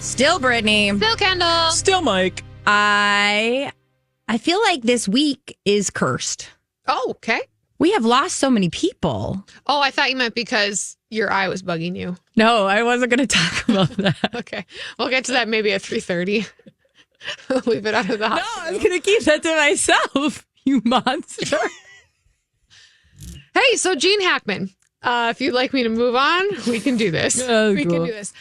Still Brittany. Still Kendall. Still Mike. I feel like this week is cursed. Oh, okay. We have lost so many people. Oh, I thought you meant because your eye was bugging you. No, I wasn't going to talk about that. Okay. We'll get to that maybe at 3:30. Leave it out of the house. No, I was going to keep that to myself, you monster. Hey, so Gene Hackman. If you'd like me to move on, we can do this. Oh, we cool. can do this.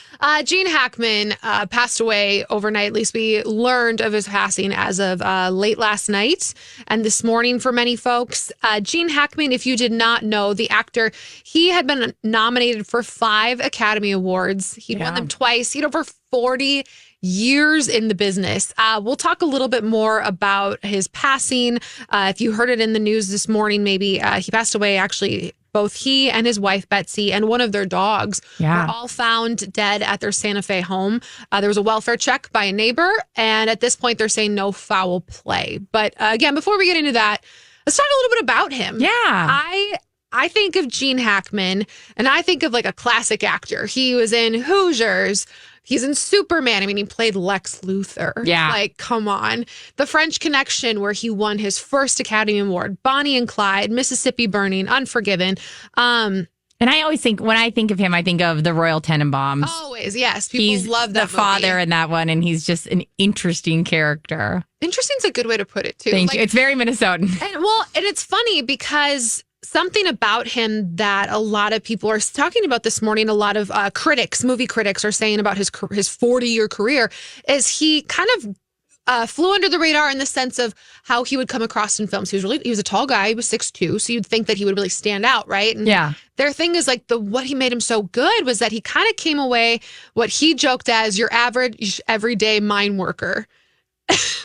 Gene Hackman passed away overnight. At least we learned of his passing as of late last night and this morning for many folks. Gene Hackman, if you did not know, the actor, he had been nominated for 5 Academy Awards. He'd won them twice. He'd over 40 years in the business. We'll talk a little bit more about his passing. If you heard it in the news this morning, maybe he passed away actually. Both he and his wife, Betsy, and one of their dogs were all found dead at their Santa Fe home. There was a welfare check by a neighbor, and at this point, they're saying no foul play. But again, before we get into that, let's talk a little bit about him. Yeah. I think of Gene Hackman, and I think of like a classic actor. He was in Hoosiers. He's in Superman. I mean, he played Lex Luthor. Yeah. Like, come on. The French Connection, where he won his first Academy Award. Bonnie and Clyde, Mississippi Burning, Unforgiven. And I always think, when I think of him, I think of the Royal Tenenbaums. Always, yes. People He's love that the father in that one, and he's just an interesting character. Interesting's a good way to put it, too. Thank you. It's very Minnesotan. And it's funny because something about him that a lot of people are talking about this morning, a lot of movie critics are saying about his 40-year career, is he kind of flew under the radar in the sense of how he would come across in films. He was a tall guy. He was 6'2", so you'd think that he would really stand out, right? And their thing is like what he made him so good was that he kind of came away what he joked as your average everyday mine worker.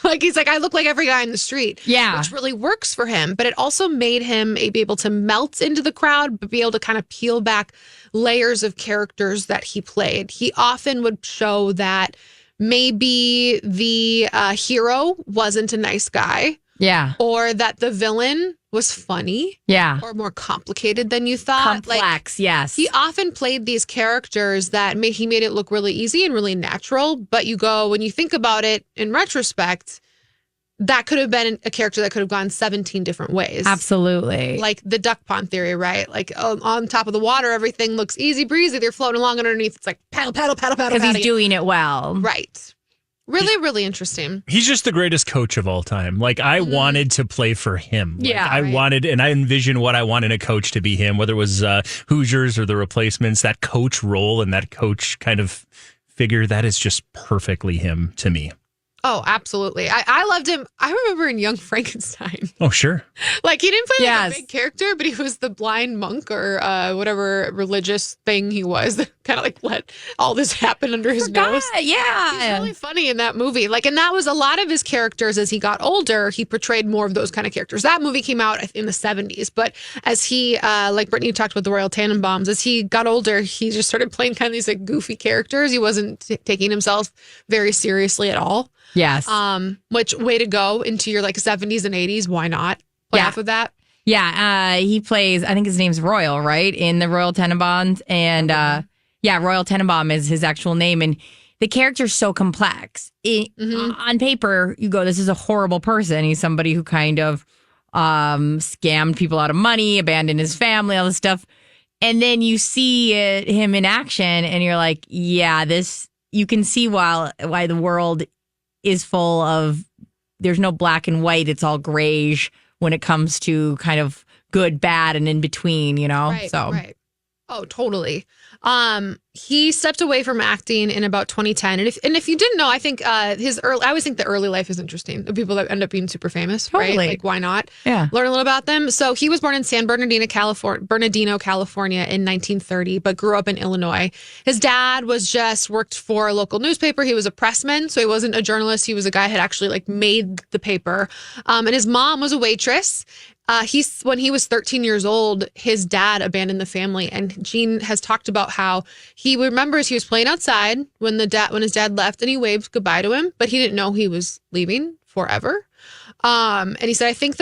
Like, he's like, I look like every guy in the street. Yeah. Which really works for him. But it also made him be able to melt into the crowd, but be able to kind of peel back layers of characters that he played. He often would show that maybe the hero wasn't a nice guy. Yeah. Or that the villain was funny. Yeah. Or more complicated than you thought. Complex, yes. He often played these characters that he made it look really easy and really natural. But when you think about it in retrospect, that could have been a character that could have gone 17 different ways. Absolutely. Like the duck pond theory, right? Like on top of the water, everything looks easy breezy. They're floating along underneath. It's like paddle, paddle, paddle, paddle. Because he's doing it well. Right. Really, really interesting. He's just the greatest coach of all time. Like, I wanted to play for him. Like, Yeah, I wanted, and I envisioned what I wanted a coach to be him, whether it was Hoosiers or the Replacements, that coach role and that coach kind of figure, that is just perfectly him to me. Oh, absolutely. I loved him. I remember in Young Frankenstein. Oh, sure. Like, he didn't play like a big character, but he was the blind monk or whatever religious thing he was that kind of like let all this happen under his nose. Yeah. He's really funny in that movie. Like, and that was a lot of his characters as he got older. He portrayed more of those kind of characters. That movie came out in the 70s. But as he, like Brittany talked about the Royal Tenenbaums, as he got older, he just started playing kind of these like goofy characters. He wasn't taking himself very seriously at all. Yes. Which way to go into your like 70s and 80s? Why not play off of that? Yeah. He plays, I think his name's Royal, right? In the Royal Tenenbaums. And Royal Tenenbaum is his actual name. And the character's so complex. On paper, you go, this is a horrible person. He's somebody who kind of scammed people out of money, abandoned his family, all this stuff. And then you see him in action and you're like, yeah, you can see why the world is full of, there's no black and white. It's all grayish when it comes to kind of good, bad, and in betwing, you know? Right. Oh, totally. He stepped away from acting in about 2010. And if you didn't know, I think I always think the early life is interesting. The people that end up being super famous, right? Like, why not? Yeah. Learn a little about them. So he was born in San Bernardino, California in 1930, but grew up in Illinois. His dad worked for a local newspaper. He was a pressman, so he wasn't a journalist. He was a guy who had actually like made the paper. And his mom was a waitress. When he was 13 years old, his dad abandoned the family, and Gene has talked about how he remembers he was playing outside when his dad left, and he waved goodbye to him, but he didn't know he was leaving forever. And he said, I think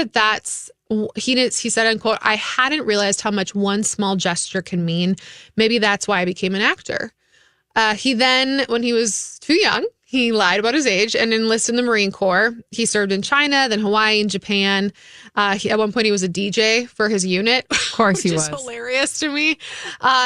he said, unquote, I hadn't realized how much one small gesture can mean. Maybe that's why I became an actor. He then, when he was too young, he lied about his age and enlisted in the Marine Corps. He served in China, then Hawaii and Japan. At one point, he was a DJ for his unit. Of course he was. Which is hilarious to me.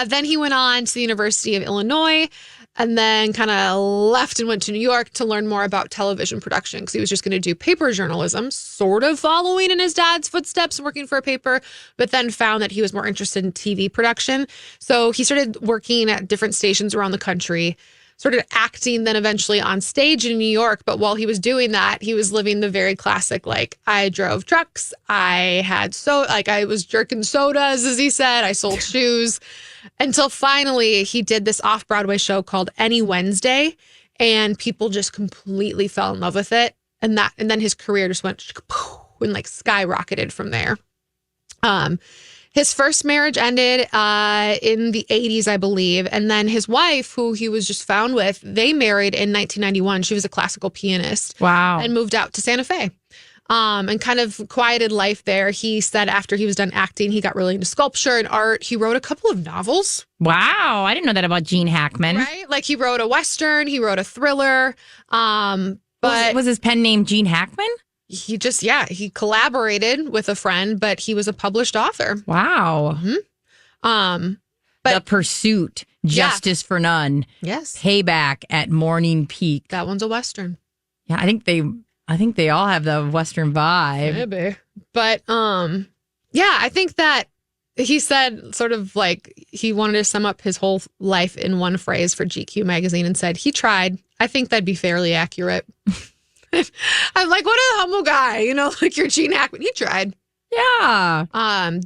Then he went on to the University of Illinois and then kind of left and went to New York to learn more about television production because he was just going to do paper journalism, sort of following in his dad's footsteps, working for a paper, but then found that he was more interested in TV production. So he started working at different stations around the country, started acting then eventually on stage in New York. But while he was doing that, he was living the very classic, like, I drove trucks, I was jerking sodas, as he said, I sold shoes, until finally he did this off-Broadway show called Any Wednesday, and people just completely fell in love with it. And then his career just went and like skyrocketed from there. His first marriage ended in the 80s, I believe. And then his wife, who he was just found with, they married in 1991. She was a classical pianist. Wow. And moved out to Santa Fe and kind of quieted life there. He said after he was done acting, he got really into sculpture and art. He wrote a couple of novels. Wow. I didn't know that about Gene Hackman. Right? Like he wrote a Western, he wrote a thriller. But was his pen name Gene Hackman? He collaborated with a friend, but he was a published author. Wow. Mm-hmm. The Pursuit, Justice for None. Yes. Payback at Morning Peak. That one's a Western. Yeah, I think they all have the Western vibe. Maybe. But I think that he said sort of like he wanted to sum up his whole life in one phrase for GQ magazine and said, he tried. I think that'd be fairly accurate. I'm like, what a humble guy, like you're Gene Hackman. He tried. Yeah.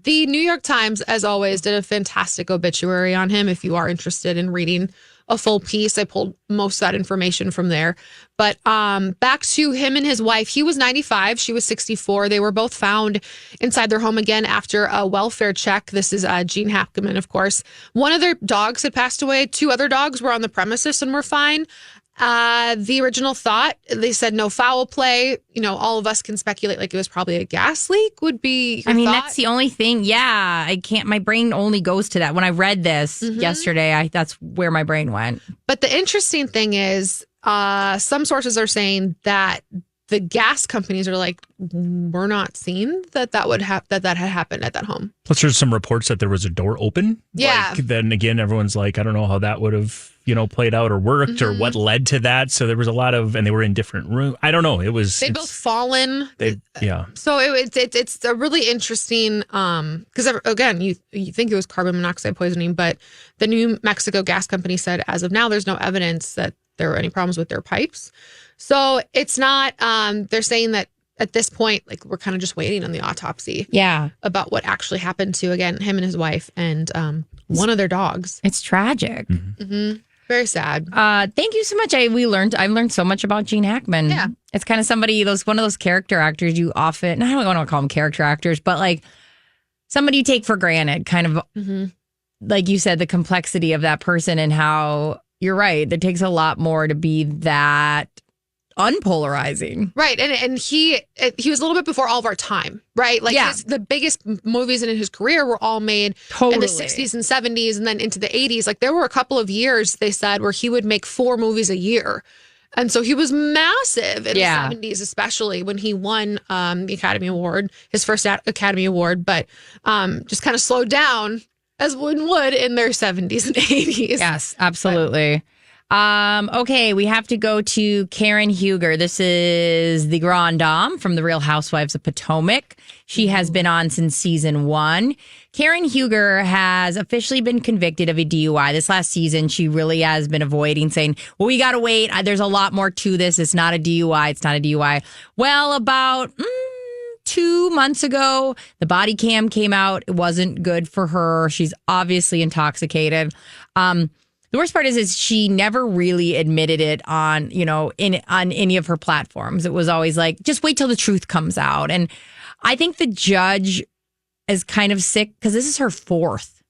The New York Times, as always, did a fantastic obituary on him. If you are interested in reading a full piece, I pulled most of that information from there. But back to him and his wife, he was 95, she was 64. They were both found inside their home again after a welfare check. This is Gene Hackman, of course. One of their dogs had passed away. 2 other dogs were on the premises and were fine. The original thought, they said no foul play. All of us can speculate like it was probably a gas leak would be your thought. That's the only thing. Yeah, I can't. My brain only goes to that. When I read this yesterday, that's where my brain went. But the interesting thing is, some sources are saying that the gas companies are like, we're not seeing that had happened at that home. Plus, there's some reports that there was a door open. Yeah. Then again, everyone's like, I don't know how that would have, played out or worked or what led to that. So there was a lot of, and they were in different rooms. I don't know. They'd both fallen. Yeah. So it's a really interesting, because again, you think it was carbon monoxide poisoning, but the New Mexico gas company said as of now, there's no evidence that there were any problems with their pipes. So it's not, they're saying that at this point, like we're kind of just waiting on the autopsy. Yeah. About what actually happened to, again, him and his wife and one of their dogs. It's tragic. Mm-hmm. Very sad. Thank you so much. I've learned so much about Gene Hackman. Yeah. It's kind of one of those character actors you often, I don't want to call them character actors, but like somebody you take for granted, kind of like you said, the complexity of that person and how you're right. It takes a lot more to be that unpolarizing. Right. And he was a little bit before all of our time, right? Like the biggest movies in his career were all made in the 60s and 70s and then into the 80s. Like there were a couple of years, they said, where he would make 4 movies a year. And so he was massive in the 70s, especially when he won the Academy Award, his first Academy Award, but just kind of slowed down as one would in their 70s and 80s. Yes, absolutely. Okay, we have to go to Karen Huger. This is the Grand Dame from The Real Housewives of Potomac. She has been on since season 1. Karen Huger has officially been convicted of a DUI. This last season, she really has been avoiding saying, well, we got to wait. There's a lot more to this. It's not a DUI. It's not a DUI. Well, about 2 months ago, the body cam came out. It wasn't good for her. She's obviously intoxicated. The worst part is she never really admitted it on any of her platforms. It was always like, just wait till the truth comes out. And I think the judge is kind of sick because this is her fourth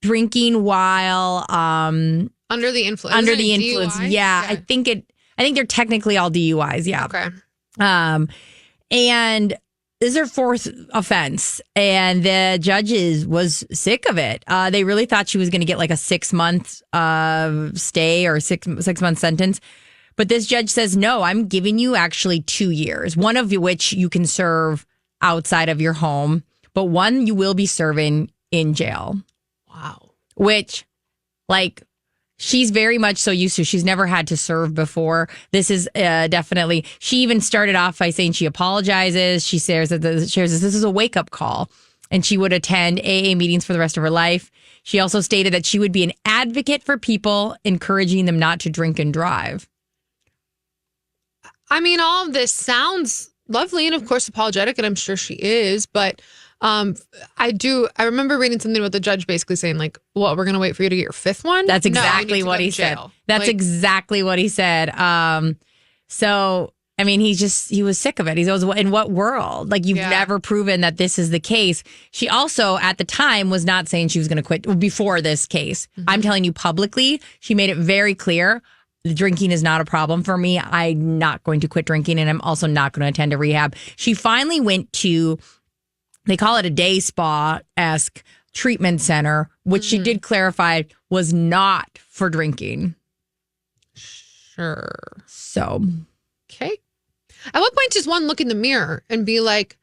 drinking while under the influence. Under the influence, yeah. I think they're technically all DUIs. Yeah. Okay. And This is her fourth offense, and the judge was sick of it. They really thought she was going to get like a 6-month stay or 6-month sentence. But this judge says, no, I'm giving you actually 2 years, one of which you can serve outside of your home, but one you will be serving in jail. Wow. Which, like, she's very much so used to. She's never had to serve before. This is definitely. She even started off by saying she apologizes. She shares that this is a wake up call, and she would attend AA meetings for the rest of her life. She also stated that she would be an advocate for people, encouraging them not to drink and drive. I mean, all of this sounds lovely and, of course, apologetic, and I'm sure she is, but. I remember reading something about the judge basically saying, like, well, we're going to wait for you to get your 5th one. That's exactly what he said. That's exactly what he said. So, I mean, he was sick of it. He goes, in what world? Like, you've never proven that this is the case. She also, at the time, was not saying she was going to quit before this case. Mm-hmm. I'm telling you publicly, she made it very clear. Drinking is not a problem for me. I'm not going to quit drinking, and I'm also not going to attend a rehab. She finally went to, they call it a day spa-esque treatment center, which she did clarify was not for drinking. Sure. So. Okay. At what point does one look in the mirror and be like,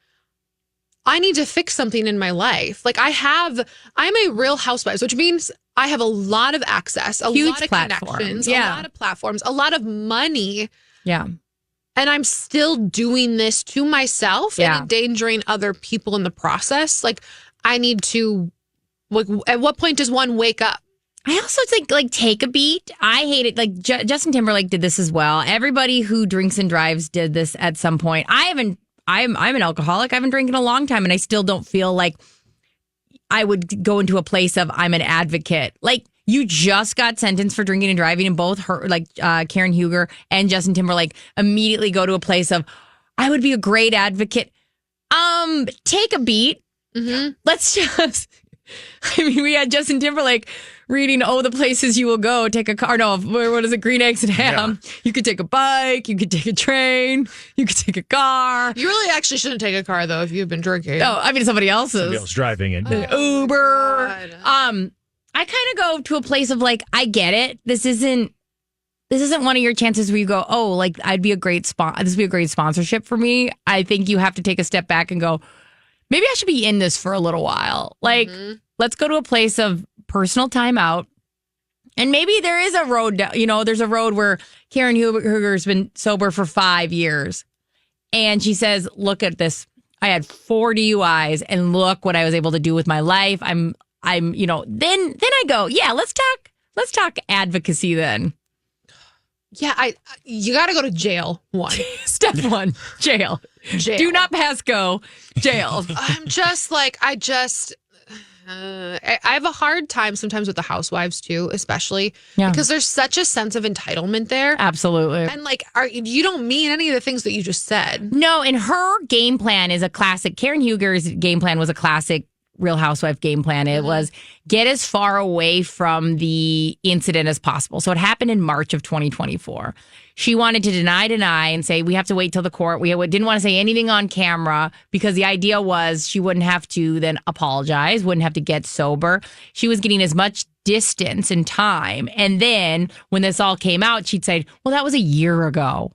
I need to fix something in my life? Like, I'm a real housewife, which means I have a lot of access, a huge lot of platform. connections, a lot of platforms, a lot of money. Yeah. And I'm still doing this to myself and endangering other people in the process. Like, I need to, like, at what point does one wake up? I also think, like, take a beat. I hate it. Like, Justin Timberlake did this as well. Everybody who drinks and drives did this at some point. I'm an alcoholic. I haven't drank in a long time, and I still don't feel like I would go into a place of I'm an advocate. Like, you just got sentenced for drinking and driving, and both her, like Karen Huger and Justin Timberlake, immediately go to a place of I would be a great advocate. Take a beat. Mm-hmm. Let's just. I mean, we had Justin Timberlake reading, the places you will go. Take a car. No, what is it? Green eggs and ham. Yeah. You could take a bike. You could take a train. You could take a car. You really actually shouldn't take a car, though, if you've been drinking. No, I mean, somebody else driving it. Uber. God. I kind of go to a place of like, I get it. This isn't one of your chances where you go, like this would be a great sponsorship for me. I think you have to take a step back and go, maybe I should be in this for a little while. Like, let's go to a place of personal time out. And maybe there is a road, there's a road where Karen Huger's been sober for 5 years. And she says, look at this. I had 4 DUIs and look what I was able to do with my life. I'm then I go, let's talk advocacy then. Yeah, you got to go to jail. 1. Step 1, jail. Do not pass go, jail. I'm just like, I have a hard time sometimes with the housewives too, especially because there's such a sense of entitlement there. Absolutely. And like, you don't mean any of the things that you just said. No, and her game plan is a classic. Karen Huger's game plan was a classic Real Housewife game plan. It was get as far away from the incident as possible. So it happened in March of 2024. She wanted to deny and say, we have to wait till the court. We didn't want to say anything on camera because the idea was she wouldn't have to then apologize, wouldn't have to get sober. She was getting as much distance and time. And then when this all came out, she'd say, well, that was a year ago.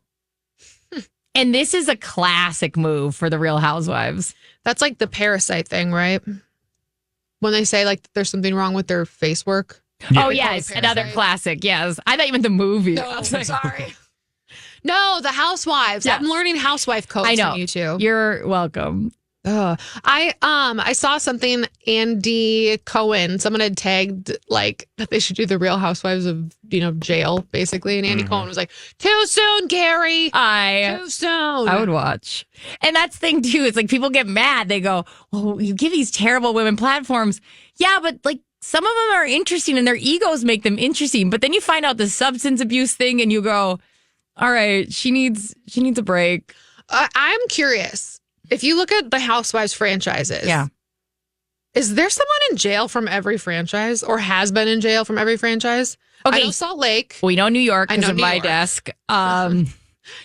And this is a classic move for the Real Housewives. That's like the Parasite thing, right? When they say like there's something wrong with their face work. Yeah. Oh, yes. Another classic. Yes. I thought you meant the movie. No, I'm sorry. No, the Housewives. Yeah. I'm learning housewife codes from you two. You're welcome. I saw something, Andy Cohen, someone had tagged like that they should do the Real Housewives of, jail, basically. And Andy Cohen was like, too soon, Gary. Too soon. I would watch. And that's the thing too. It's like people get mad. They go, oh, you give these terrible women platforms. Yeah, but like some of them are interesting and their egos make them interesting. But then you find out the substance abuse thing and you go, all right, she needs a break. I'm curious. If you look at the Housewives franchises, is there someone in jail from every franchise or has been in jail from every franchise? Okay. I know Salt Lake. We know New York because of my desk. I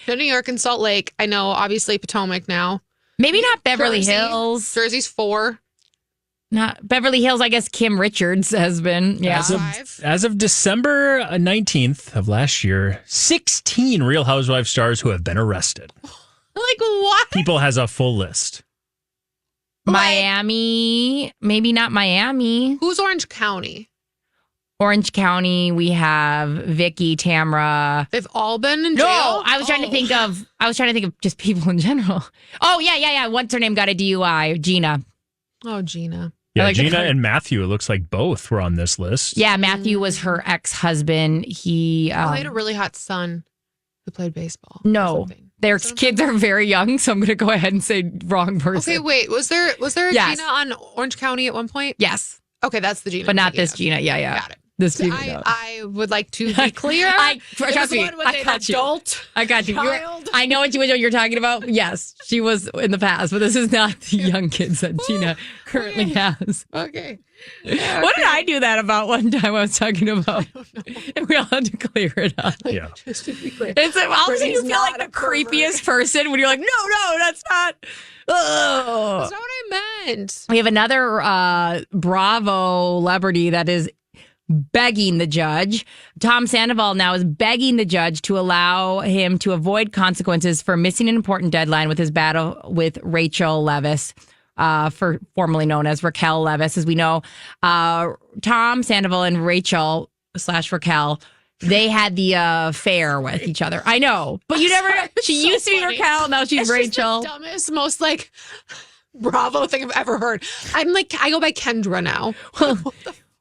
know New York and Salt Lake. I know, obviously, Potomac now. Maybe not Beverly Jersey. Hills. Jersey's 4. Not Beverly Hills, I guess Kim Richards has been. Yeah. As of December 19th of last year, 16 Real Housewives stars who have been arrested. Like what? People has a full list. Miami, maybe not Miami. Who's Orange County? Orange County, we have Vicky, Tamra. They've all been in jail? No, I was trying to think of just people in general. Oh, yeah. What's her name? Got a DUI. Gina. Oh, Gina. Yeah, Gina and Matthew, it looks like both were on this list. Yeah, Matthew was her ex-husband. He they had a really hot son who played baseball. No, their kids are very young, so I'm going to go ahead and say wrong person. Okay, wait. Was there a Yes. Gina on Orange County at one point? Yes. Okay, that's the Gina. But not this Gina. Yeah. Got it. This So Gina. I would like to be clear. Trust me, I got you. I got you. I know what you're talking about. Yes, she was in the past, but this is not the young kids that Gina currently has. Okay. What did I do that about one time I was talking about? And we all had to clear it up. Yeah. Just to be clear. It's like, all of a sudden you Brittany's feel like not the a pervert. creepiest person when you're like, no, that's not. Ugh. That's not what I meant. We have another Bravo celebrity that is begging the judge. Tom Sandoval now is begging the judge to allow him to avoid consequences for missing an important deadline with his battle with Rachel Leviss, formerly known as Raquel Leviss. As we know, Tom Sandoval and Rachel / Raquel, they had the affair with each other. I know, but you never know. She so used to be funny. Raquel, now she's It's Rachel. just the dumbest, most like Bravo thing I've ever heard. I go by Kendra now.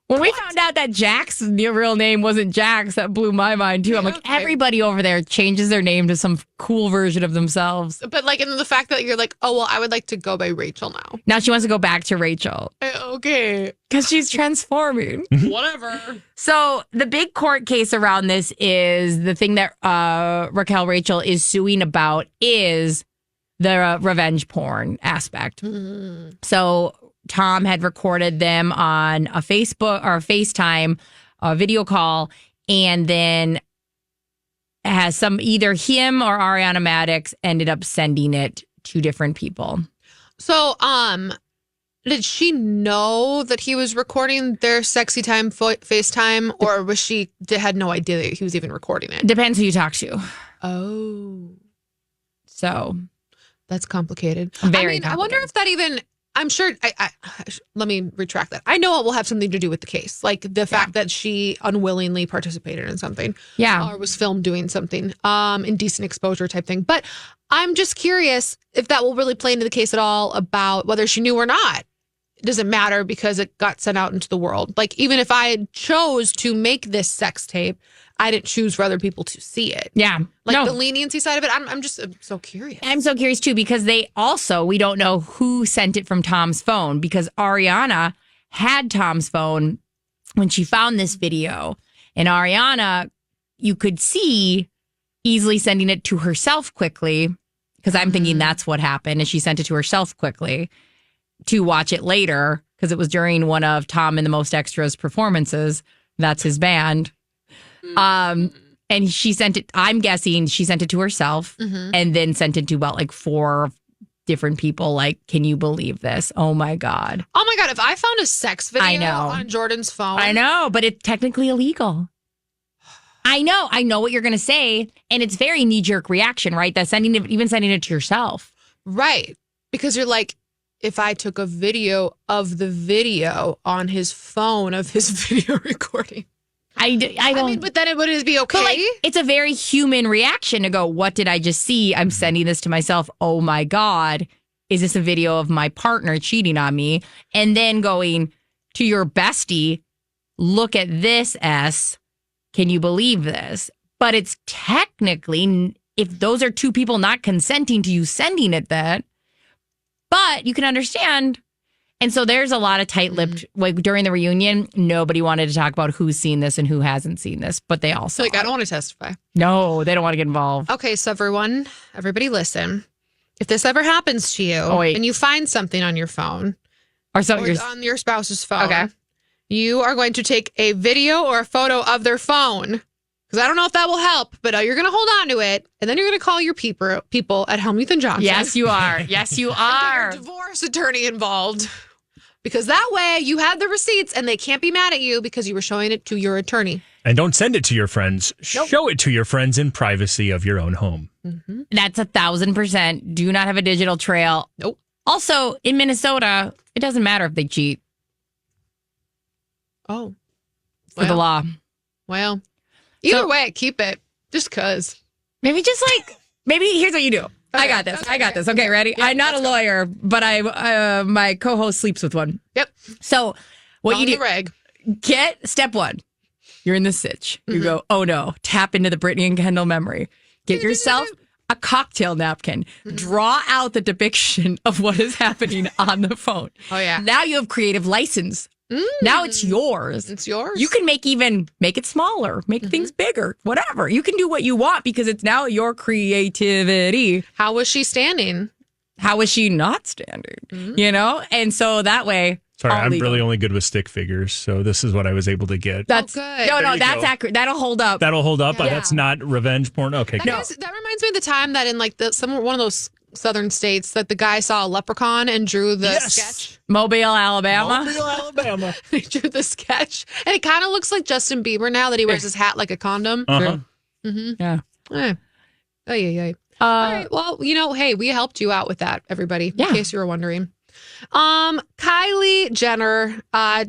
When we found out that Jack's real name wasn't Jax, that blew my mind too. I'm like, Okay. everybody over there changes their name to some cool version of themselves. But like, in the fact that you're like, oh well, I would like to go by Rachel now. Now she wants to go back to Rachel Okay, because she's transforming. whatever. So the big court case around this is the thing that Raquel Rachel is suing about is the revenge porn aspect. So Tom had recorded them on a Facebook or a FaceTime video call, and then has either him or Ariana Madix ended up sending it to different people. So, did she know that he was recording their sexy time FaceTime, or had no idea that he was even recording it? Depends who you talk to. Oh, So that's complicated. Very I wonder complicated. if that even. I'm sure. Let me retract that. I know it will have something to do with the case, like the fact that she unwillingly participated in something, or was filmed doing something, indecent exposure type thing. But I'm just curious if that will really play into the case at all about whether she knew or not. It doesn't matter because it got sent out into the world. Like, even if I chose to make this sex tape, I didn't choose for other people to see it. Yeah. Like the leniency side of it, I'm so curious. I'm so curious too, because we don't know who sent it from Tom's phone, because Ariana had Tom's phone when she found this video. And Ariana, you could see easily sending it to herself quickly, because I'm thinking that's what happened. And she sent it to herself quickly to watch it later, because it was during one of Tom and the Most Extras performances. That's his band. And she sent it, I'm guessing she sent it to herself and then sent it to about like 4 different people. Like, can you believe this? Oh my God. Oh my God, if I found a sex video I know. on Jordan's phone. I know, but it's technically illegal. I know what you're going to say. And it's very knee-jerk reaction, right? That even sending it to yourself. Right. Because you're like, if I took a video of the video on his phone of his video recording. I don't. I mean, but then would it be okay? But like, it's a very human reaction to go, what did I just see? I'm sending this to myself. Oh my God. Is this a video of my partner cheating on me? And then going to your bestie, look at this, S. Can you believe this? But it's technically, if those are 2 people not consenting to you sending it that, but you can understand. And so there's a lot of tight-lipped, like during the reunion, nobody wanted to talk about who's seen this and who hasn't seen this, but they all saw like, it. I don't want to testify. No, they don't want to get involved. Okay, so everybody listen. If this ever happens to you and you find something on your phone Or so or on your spouse's phone, you are going to take a video or a photo of their phone, Because I don't know if that will help, but you're going to hold on to it, and then you're going to call your people at Helmuth and Johnson. Yes, you are. Yes, you And are. get your divorce attorney involved. Because that way you have the receipts and they can't be mad at you because you were showing it to your attorney. And don't send it to your friends. Nope. Show it to your friends in privacy of your own home. Mm-hmm. That's 1,000%. Do not have a digital trail. Nope. Also, in Minnesota, it doesn't matter if they cheat Oh. for the law. Well, either way, keep it. Just because. Maybe here's what you do. I got this. I got this. Okay, ready? Yep, I'm not a lawyer, but my co-host sleeps with one. Yep. So what you do, the reg. get step one. You're in the sitch. You go, oh no, tap into the Brittany and Kendall memory. Get yourself a cocktail napkin. Draw out the depiction of what is happening on the phone. Oh, yeah. Now you have creative license. Now it's yours. It's yours. You can make it smaller, make things bigger, whatever. You can do what you want because it's now your creativity. How was she standing? How is she not standing? You know? And so that way. Sorry, all I'm legal. really only good with stick figures, so this is what I was able to get. That's good. No, There you that's go. accurate. That'll hold up. That'll hold up. Yeah. That's not revenge porn. Okay, That, good. that reminds me of the time that in like one of those southern states that the guy saw a leprechaun and drew the sketch. Mobile, Alabama. Mobile, Alabama. He drew the sketch. And it kind of looks like Justin Bieber now that he wears his hat like a condom. Uh-huh. Yeah. Eh. Oh, yeah. All right. Well, hey, we helped you out with that, everybody, in case you were wondering. Kylie Jenner, a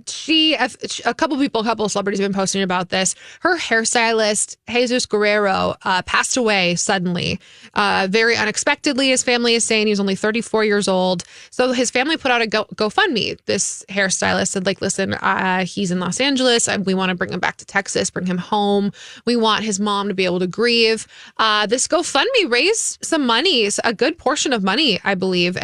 couple of celebrities have been posting about this. Her hairstylist, Jesus Guerrero, passed away suddenly, very unexpectedly. His family is saying he was only 34 years old. So his family put out a GoFundMe. This hairstylist said, listen, he's in Los Angeles. We want to bring him back to Texas, bring him home. We want his mom to be able to grieve. This GoFundMe raised some money, a good portion of money, I believe.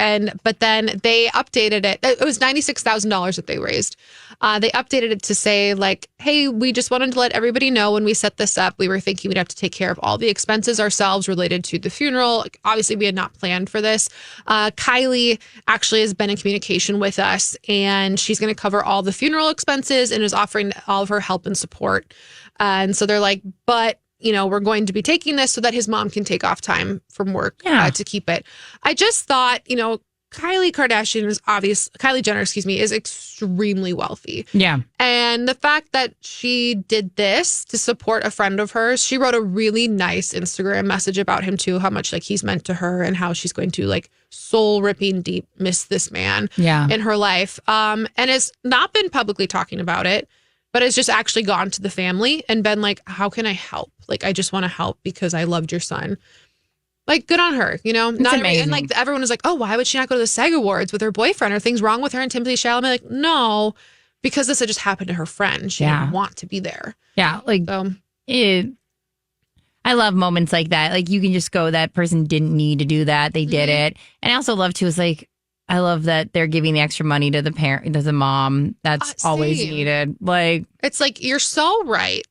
But then they updated it. It was $96,000 that they raised. They updated it to say hey, we just wanted to let everybody know when we set this up, we were thinking we'd have to take care of all the expenses ourselves related to the funeral. Obviously, we had not planned for this. Kylie actually has been in communication with us, and she's going to cover all the funeral expenses and is offering all of her help and support. And so they're like, but we're going to be taking this so that his mom can take off time from work to keep it. I just thought, Kylie Jenner, is extremely wealthy. Yeah. And the fact that she did this to support a friend of hers, she wrote a really nice Instagram message about him too, how much he's meant to her and how she's going to soul ripping deep miss this man in her life. And has not been publicly talking about it, but has just actually gone to the family and been how can I help? I just want to help because I loved your son. Good on her, Not amazing. And everyone was like, oh, why would she not go to the SAG Awards with her boyfriend? Are things wrong with her and Timothy Chalamet? No, because this had just happened to her friend. She didn't want to be there. Yeah. I love moments like that. You can just go, that person didn't need to do that. They did it. And I also love too, I love that they're giving the extra money to the parent, to the mom. That's always needed. It's you're so right.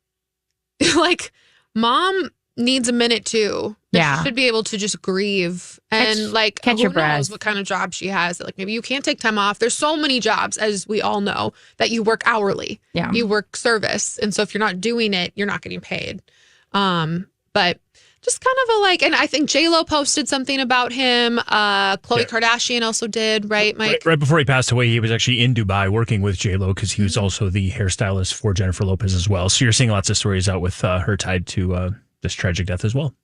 Mom needs a minute too. Yeah. She should be able to just grieve and catch your who breath. knows what kind of job she has. Maybe you can't take time off. There's so many jobs, as we all know, that you work hourly. Yeah. You work service. And so if you're not doing it, you're not getting paid. But just kind of and I think J-Lo posted something about him. Khloe Kardashian also did, right, Mike? Right before he passed away, he was actually in Dubai working with J-Lo because he was also the hairstylist for Jennifer Lopez as well. So you're seeing lots of stories out with her tied to this tragic death as well.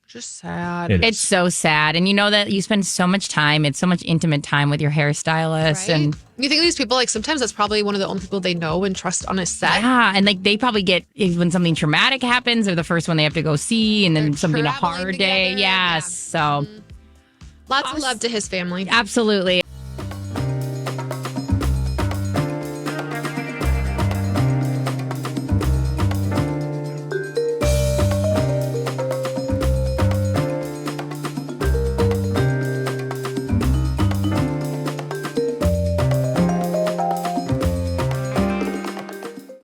Just sad. It's so sad. And you know that you spend so much time, it's so much intimate time with your hairstylist. Right? And you think these people, sometimes that's probably one of the only people they know and trust on a set. yeah, and they probably get, when something traumatic happens, they're the first one they have to go see, and then They're something, a traveling hard day. together. Yes. So Lots of love to his family. absolutely.